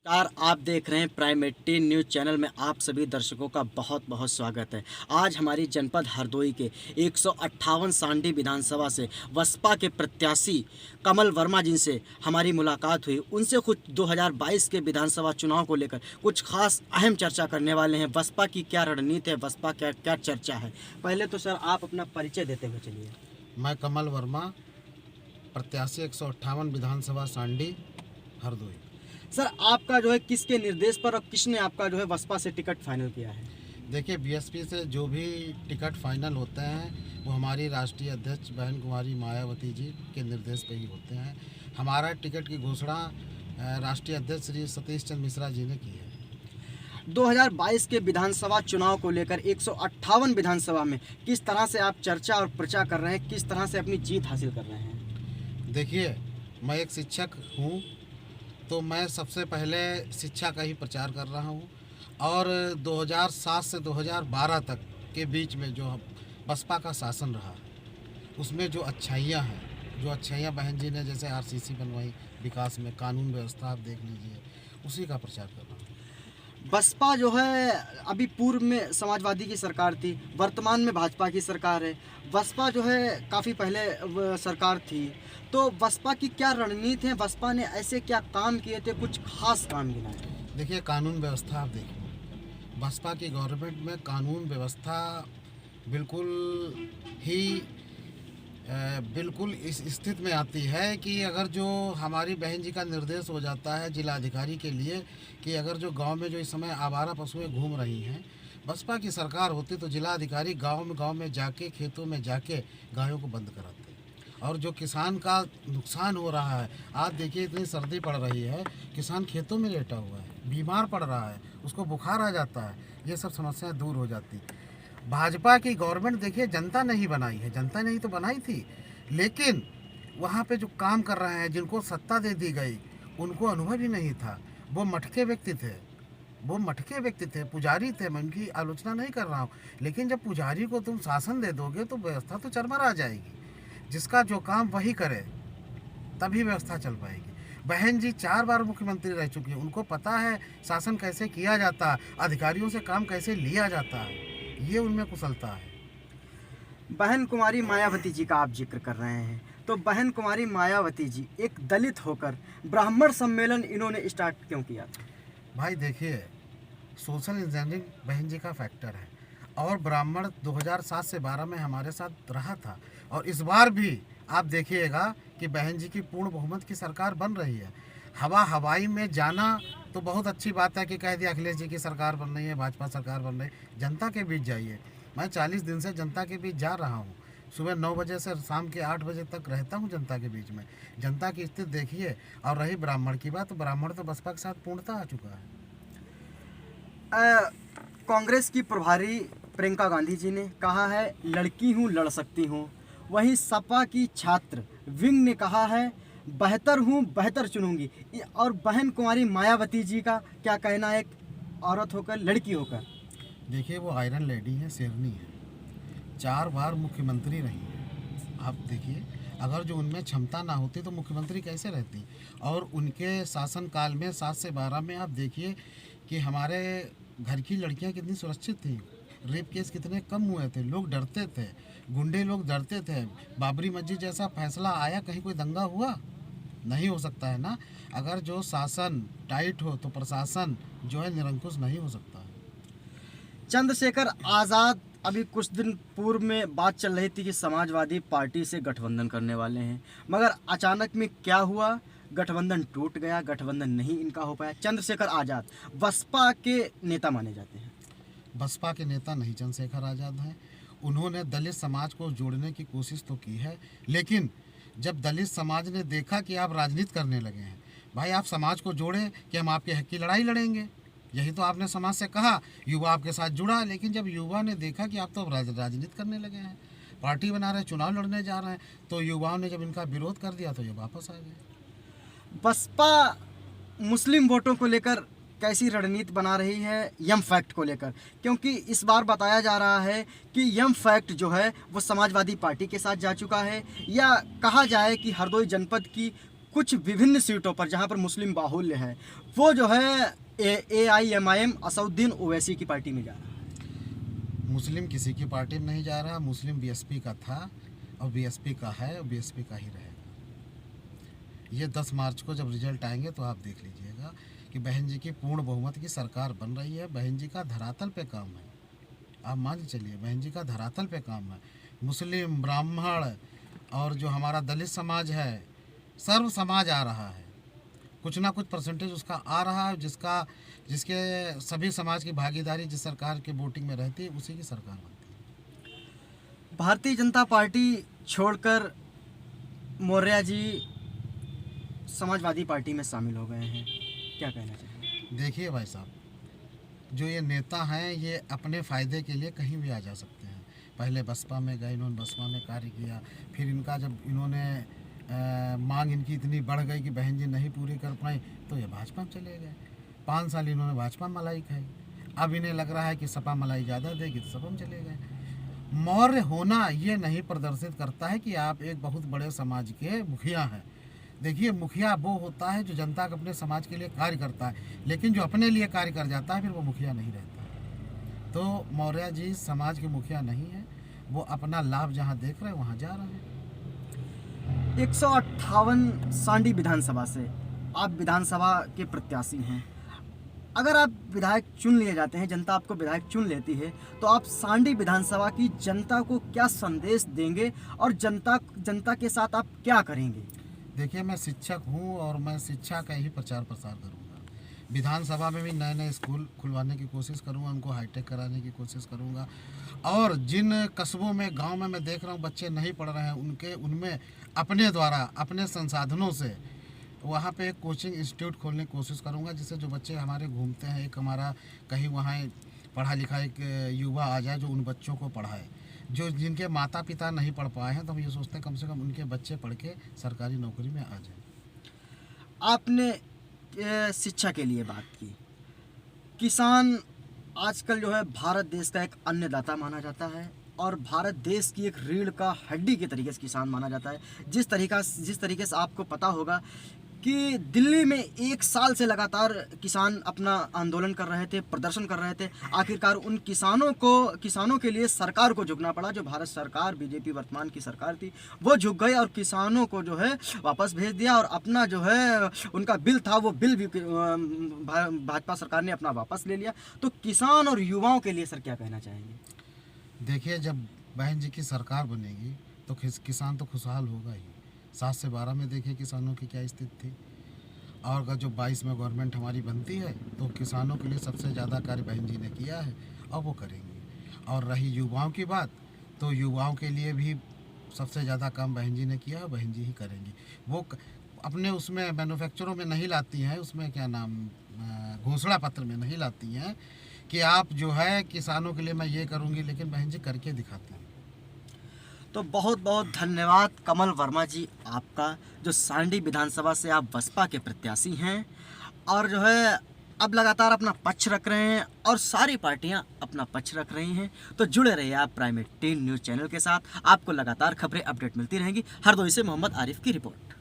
नमस्कार, आप देख रहे हैं प्राइम 18 न्यूज़ चैनल में आप सभी दर्शकों का बहुत बहुत स्वागत है। आज हमारी जनपद हरदोई के 158 सांडी विधानसभा से बसपा के प्रत्याशी कमल वर्मा जिनसे हमारी मुलाकात हुई, उनसे कुछ 2022 के विधानसभा चुनाव को लेकर कुछ खास अहम चर्चा करने वाले हैं। बसपा की क्या रणनीति है, बसपा क्या क्या चर्चा है। पहले तो सर आप अपना परिचय देते हुए चलिए। मैं कमल वर्मा, प्रत्याशी 158 विधानसभा सांडी हरदोई। सर आपका जो है किसके निर्देश पर और किसने आपका जो है बसपा से टिकट फाइनल किया है? देखिए, बीएसपी से जो भी टिकट फाइनल होते हैं वो हमारी राष्ट्रीय अध्यक्ष बहन कुमारी मायावती जी के निर्देश पे ही होते हैं। हमारा टिकट की घोषणा राष्ट्रीय अध्यक्ष श्री सतीश चंद्र मिश्रा जी ने की है। 2022 के विधानसभा चुनाव को लेकर 158 विधानसभा में किस तरह से आप चर्चा और प्रचार कर रहे हैं, किस तरह से अपनी जीत हासिल कर रहे हैं? देखिए, मैं एक शिक्षक हूँ, तो मैं सबसे पहले शिक्षा का ही प्रचार कर रहा हूँ। और 2007 से 2012 तक के बीच में जो बसपा का शासन रहा, उसमें जो अच्छाइयाँ हैं, जो अच्छाइयाँ बहन जी ने जैसे आरसीसी बनवाई, विकास में कानून व्यवस्था आप देख लीजिए, उसी का प्रचार कर रहा हूँ। बसपा जो है अभी पूर्व में समाजवादी की सरकार थी, वर्तमान में भाजपा की सरकार है। बसपा जो है काफ़ी पहले सरकार थी, तो बसपा की क्या रणनीति है? बसपा ने ऐसे क्या काम किए थे, कुछ खास काम गिनाए? देखिए, कानून व्यवस्था आप देखिए, बसपा की गवर्नमेंट में कानून व्यवस्था बिल्कुल ही बिल्कुल इस स्थिति में आती है कि अगर जो हमारी बहन जी का निर्देश हो जाता है जिलाधिकारी के लिए कि अगर जो गांव में जो इस समय आवारा पशुएं घूम रही हैं, बसपा की सरकार होती तो जिलाधिकारी गांव में जाके, खेतों में जाके गायों को बंद कराते। और जो किसान का नुकसान हो रहा है, आज देखिए इतनी सर्दी पड़ रही है, किसान खेतों में लेटा हुआ है, बीमार पड़ रहा है, उसको बुखार आ जाता है, ये सब समस्याएं दूर हो जाती। भाजपा की गवर्नमेंट देखिए जनता ने ही बनाई है, जनता ने ही तो बनाई थी, लेकिन वहाँ पे जो काम कर रहे हैं, जिनको सत्ता दे दी गई, उनको अनुभव ही नहीं था। वो मटके व्यक्ति थे, वो मटके व्यक्ति थे, पुजारी थे। मैं उनकी आलोचना नहीं कर रहा हूँ, लेकिन जब पुजारी को तुम शासन दे दोगे तो व्यवस्था तो चरमरा जाएगी। जिसका जो काम वही करे, तभी व्यवस्था चल पाएगी। बहन जी 4 बार मुख्यमंत्री रह चुकी हैं, उनको पता है शासन कैसे किया जाता है, अधिकारियों से काम कैसे लिया जाता है, ये उनमें कुशलता है। बहन कुमारी मायावती जी का आप जिक्र कर रहे हैं, तो बहन कुमारी मायावती जी एक दलित होकर ब्राह्मण सम्मेलन इन्होंने स्टार्ट क्यों किया था? भाई देखिए, सोशल इंजीनियरिंग बहन जी का फैक्टर है, और ब्राह्मण 2007 से 12 में हमारे साथ रहा था, और इस बार भी आप देखिएगा कि बहन जी की पूर्ण बहुमत की सरकार बन रही है। हवाई में जाना तो बहुत अच्छी बात है कि कह दिया अखिलेश जी की सरकार बन रही है, भाजपा सरकार बन रही है। जनता के बीच जाइए। मैं 40 दिन से जनता के बीच जा रहा हूँ, सुबह 9 बजे से शाम के 8 बजे तक रहता हूँ जनता के बीच में। जनता की स्थिति देखिए। और रही ब्राह्मण की बात, तो ब्राह्मण तो बसपा के साथ पूर्णतः आ चुका है। कांग्रेस की प्रभारी प्रियंका गांधी जी ने कहा है लड़की हूँ लड़ सकती हूँ। वहीं सपा की छात्र विंग ने कहा है बेहतर हूँ बेहतर चुनूंगी। और बहन कुमारी मायावती जी का क्या कहना है, एक औरत होकर, लड़की होकर? देखिए, वो आयरन लेडी है, शेरनी है, 4 बार मुख्यमंत्री रही है। आप देखिए, अगर जो उनमें क्षमता ना होती तो मुख्यमंत्री कैसे रहती। और उनके शासनकाल में 7 से 12 में आप देखिए कि हमारे घर की लड़कियां कितनी सुरक्षित थी, रेप केस कितने कम हुए थे, लोग डरते थे, गुंडे लोग डरते थे। बाबरी मस्जिद जैसा फैसला आया, कहीं कोई दंगा हुआ? नहीं हो सकता है ना। अगर जो शासन टाइट हो तो प्रशासन जो है निरंकुश नहीं हो सकता है। चंद्रशेखर आज़ाद अभी कुछ दिन पूर्व में बात चल रही थी कि समाजवादी पार्टी से गठबंधन करने वाले हैं, मगर अचानक में क्या हुआ, गठबंधन टूट गया, गठबंधन नहीं इनका हो पाया। चंद्रशेखर आज़ाद बसपा के नेता माने जाते हैं। बसपा के नेता नहीं चंद्रशेखर आज़ाद हैं। उन्होंने दलित समाज को जोड़ने की कोशिश तो की है, लेकिन जब दलित समाज ने देखा कि आप राजनीति करने लगे हैं, भाई आप समाज को जोड़े कि हम आपके हक की लड़ाई लड़ेंगे, यही तो आपने समाज से कहा, युवा आपके साथ जुड़ा। लेकिन जब युवा ने देखा कि आप तो राजनीति करने लगे हैं, पार्टी बना रहे हैं, चुनाव लड़ने जा रहे हैं, तो युवाओं ने जब इनका विरोध कर दिया तो ये वापस आ गए। बसपा मुस्लिम वोटों को लेकर कैसी रणनीति बना रही है यम फैक्ट को लेकर? क्योंकि इस बार बताया जा रहा है कि यम फैक्ट जो है वो समाजवादी पार्टी के साथ जा चुका है, या कहा जाए कि हरदोई जनपद की कुछ विभिन्न सीटों पर जहां पर मुस्लिम बाहुल्य है वो जो है AIMIM असउद्दीन ओवैसी की पार्टी में जा रहा है। मुस्लिम किसी की पार्टी में नहीं जा रहा, मुस्लिम बीएसपी का था और बीएसपी का है और बीएसपी का ही रहेगा। ये 10 मार्च को जब रिजल्ट आएंगे तो आप देख लीजिएगा कि बहन जी की पूर्ण बहुमत की सरकार बन रही है। बहन जी का धरातल पे काम है, आप मान के चलिए, बहन जी का धरातल पे काम है। मुस्लिम, ब्राह्मण और जो हमारा दलित समाज है, सर्व समाज आ रहा है, कुछ ना कुछ परसेंटेज उसका आ रहा है, जिसके सभी समाज की भागीदारी जिस सरकार के वोटिंग में रहती है उसी की सरकार बनती है। भारतीय जनता पार्टी छोड़कर मौर्य जी समाजवादी पार्टी में शामिल हो गए हैं, क्या कहना चाहिए? देखिए भाई साहब, जो ये नेता हैं ये अपने फ़ायदे के लिए कहीं भी आ जा सकते हैं। पहले बसपा में गए, इन्होंने बसपा में कार्य किया, फिर इनका जब इन्होंने मांग इनकी इतनी बढ़ गई कि बहन जी नहीं पूरी कर पाए तो ये भाजपा में चले गए। 5 साल इन्होंने भाजपा में मलाई खाई, अब इन्हें लग रहा है कि सपा मलाई ज़्यादा देगी तो सपा में चले गए। मौर्य होना ये नहीं प्रदर्शित करता है कि आप एक बहुत बड़े समाज के मुखिया हैं। देखिए, मुखिया वो होता है जो जनता के अपने समाज के लिए कार्य करता है, लेकिन जो अपने लिए कार्य कर जाता है फिर वो मुखिया नहीं रहता। तो मौर्य जी समाज के मुखिया नहीं है, वो अपना लाभ जहाँ देख रहे हैं वहाँ जा रहे हैं। 158 सांडी विधानसभा से आप विधानसभा के प्रत्याशी हैं। अगर आप विधायक चुन लिए जाते हैं, जनता आपको विधायक चुन लेती है, तो आप सांडी विधानसभा की जनता को क्या संदेश देंगे और जनता के साथ आप क्या करेंगे? देखिए, मैं शिक्षक हूँ और मैं शिक्षा का ही प्रचार प्रसार करूँगा। विधानसभा में भी नए नए स्कूल खुलवाने की कोशिश करूँगा, उनको हाईटेक कराने की कोशिश करूँगा। और जिन कस्बों में, गांव में मैं देख रहा हूँ बच्चे नहीं पढ़ रहे हैं, उनमें अपने द्वारा, अपने संसाधनों से वहाँ पे एक कोचिंग इंस्टीट्यूट खोलने की कोशिश करूँगा, जिससे जो बच्चे हमारे घूमते हैं, एक हमारा कहीं वहाँ पढ़ा लिखा एक युवा आ जाए जो उन बच्चों को पढ़ाए। जो जिनके माता पिता नहीं पढ़ पाए हैं, तो हम ये सोचते हैं कम से कम उनके बच्चे पढ़ के सरकारी नौकरी में आ जाए। आपने शिक्षा के लिए बात की। किसान आजकल जो है भारत देश का एक अन्नदाता माना जाता है और भारत देश की एक रीढ़ का हड्डी के तरीके से किसान माना जाता है। जिस तरीके से आपको पता होगा कि दिल्ली में 1 साल से लगातार किसान अपना आंदोलन कर रहे थे, प्रदर्शन कर रहे थे। आखिरकार उन किसानों के लिए सरकार को झुकना पड़ा। जो भारत सरकार, बीजेपी वर्तमान की सरकार थी, वो झुक गई और किसानों को जो है वापस भेज दिया और अपना जो है उनका बिल था वो बिल भी भाजपा सरकार ने अपना वापस ले लिया। तो किसान और युवाओं के लिए सर क्या कहना चाहेंगे? देखिए, जब बहन जी की सरकार बनेगी तो किसान तो खुशहाल होगा ही। 7 से 12 में देखिए किसानों की क्या स्थिति थी, और अगर जो 22 में गवर्नमेंट हमारी बनती है तो किसानों के लिए सबसे ज़्यादा कार्य बहन जी ने किया है और वो करेंगी। और रही युवाओं की बात, तो युवाओं के लिए भी सबसे ज़्यादा काम बहन जी ने किया है, बहन जी ही करेंगी। वो अपने उसमें मैन्युफैक्चरों में नहीं लाती हैं, उसमें क्या नाम, घोषणा पत्र में नहीं लाती हैं कि आप जो है किसानों के लिए मैं ये करूँगी, लेकिन बहन जी करके दिखाती हैं। तो बहुत बहुत धन्यवाद कमल वर्मा जी आपका, जो सांडी विधानसभा से आप बसपा के प्रत्याशी हैं और जो है अब लगातार अपना पक्ष रख रहे हैं और सारी पार्टियां अपना पक्ष रख रही हैं। तो जुड़े रहिए आप प्राइम 18 न्यूज़ चैनल के साथ, आपको लगातार खबरें अपडेट मिलती रहेंगी। हरदोई से मोहम्मद आरिफ की रिपोर्ट।